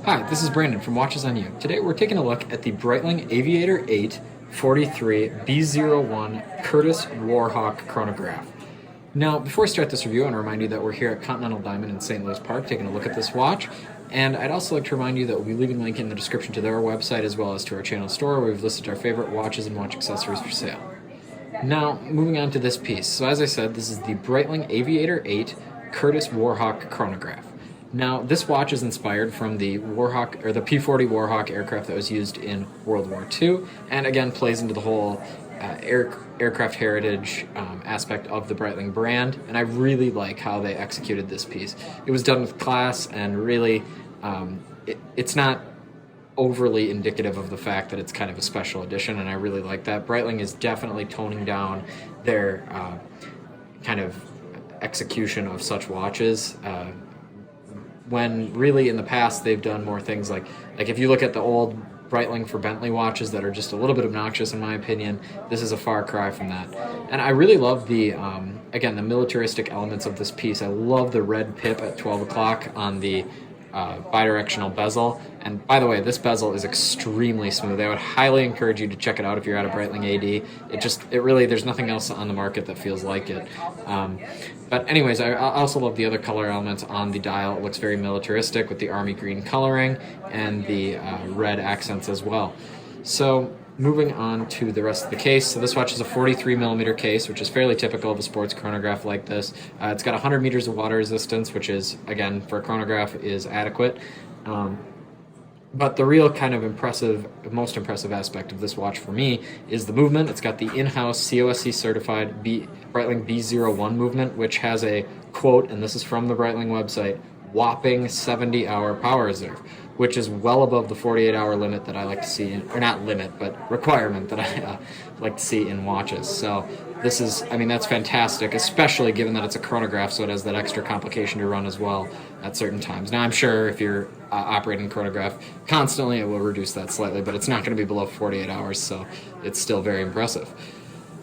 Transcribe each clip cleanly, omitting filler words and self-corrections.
Hi, this is Brandon from Watches on You. Today we're taking a look at the Breitling Aviator 8 43 B01 Curtiss Warhawk chronograph. Now, before I start this review, I want to remind you that we're here at Continental Diamond in St. Louis Park taking a look at this watch. And I'd also like to remind you that we'll be leaving a link in the description to their website as well as to our channel store where we've listed our favorite watches and watch accessories for sale. Now, moving on to this piece. So as I said, this is the Breitling Aviator 8 Curtiss Warhawk chronograph. Now, this watch is inspired from the Warhawk, or the P-40 Warhawk aircraft that was used in World War II, and again plays into the whole aircraft heritage aspect of the Breitling brand, and I really like how they executed this piece. It was done with class, and really, it's not overly indicative of the fact that it's kind of a special edition, and I really like that. Breitling is definitely toning down their kind of execution of such watches. When really in the past they've done more things like if you look at the old Breitling for Bentley watches that are just a little bit obnoxious in my opinion, this is a far cry from that. And I really love the, again, the militaristic elements of this piece. I love the red pip at 12 o'clock on the bidirectional bezel. And by the way, this bezel is extremely smooth. I would highly encourage you to check it out if you're at a Breitling AD. It really, there's nothing else on the market that feels like it. But anyways, I also love the other color elements on the dial. It looks very militaristic with the army green coloring and the red accents as well. So moving on to the rest of the case. So this watch is a 43mm case, which is fairly typical of a sports chronograph like this. It's got 100 meters of water resistance, which is, again, for a chronograph is adequate. But the real kind of most impressive aspect of this watch for me is the movement. It's got the in-house COSC certified Breitling B01 movement, which has a quote, and this is from the Breitling website, whopping 70-hour power reserve, which is well above the 48-hour limit that I like to see, or not limit, but requirement that I like to see in watches. So this is, I mean, that's fantastic, especially given that it's a chronograph, so it has that extra complication to run as well at certain times. Now, I'm sure if you're operating a chronograph constantly, it will reduce that slightly, but it's not going to be below 48 hours, so it's still very impressive.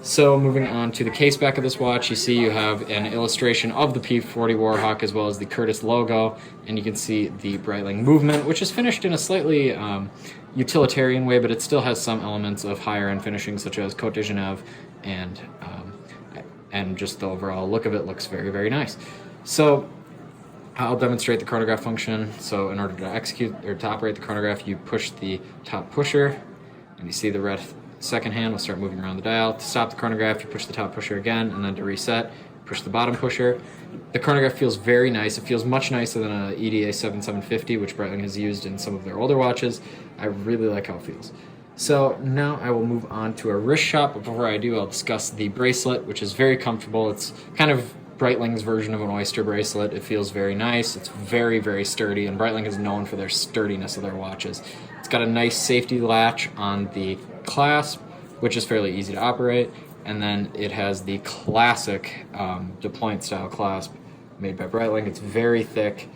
So moving on to the case back of this watch, you see you have an illustration of the P-40 Warhawk as well as the Curtiss logo, and you can see the Breitling movement, which is finished in a slightly utilitarian way, but it still has some elements of higher end finishing such as Côte de Genève, and just the overall look of it looks very, very nice. So I'll demonstrate the chronograph function. So in order to execute or to operate the chronograph, you push the top pusher, and you see the red second hand will start moving around the dial. To stop the chronograph, you push the top pusher again, and then to reset, push the bottom pusher. The chronograph feels very nice. It feels much nicer than an EDA 7750, which Breitling has used in some of their older watches. I really like how it feels. So now I will move on to a wrist shot, but before I do, I'll discuss the bracelet, which is very comfortable. It's kind of Breitling's version of an oyster bracelet. It feels very nice. It's very, very sturdy, and Breitling is known for their sturdiness of their watches. It's got a nice safety latch on the clasp, which is fairly easy to operate, and then it has the classic deployant style clasp made by Breitling. It's very thick.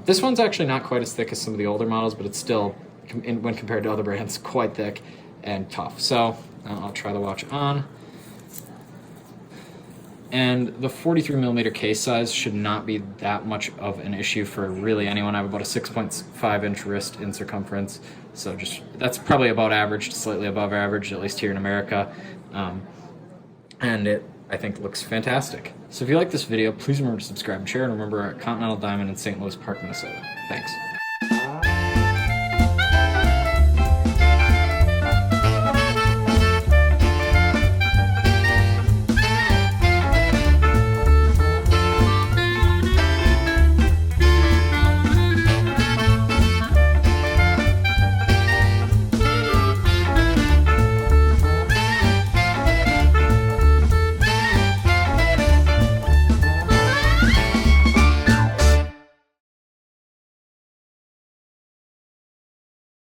This one's actually not quite as thick as some of the older models, but it's still, when compared to other brands, quite thick and tough. So I'll try the watch on. And the 43mm case size should not be that much of an issue for really anyone. I have about a 6.5 inch wrist in circumference, so that's probably about average to slightly above average, at least here in America. And it, I think, looks fantastic. So if you like this video, please remember to subscribe and share, and remember, at Continental Diamond in St. Louis Park, Minnesota. Thanks.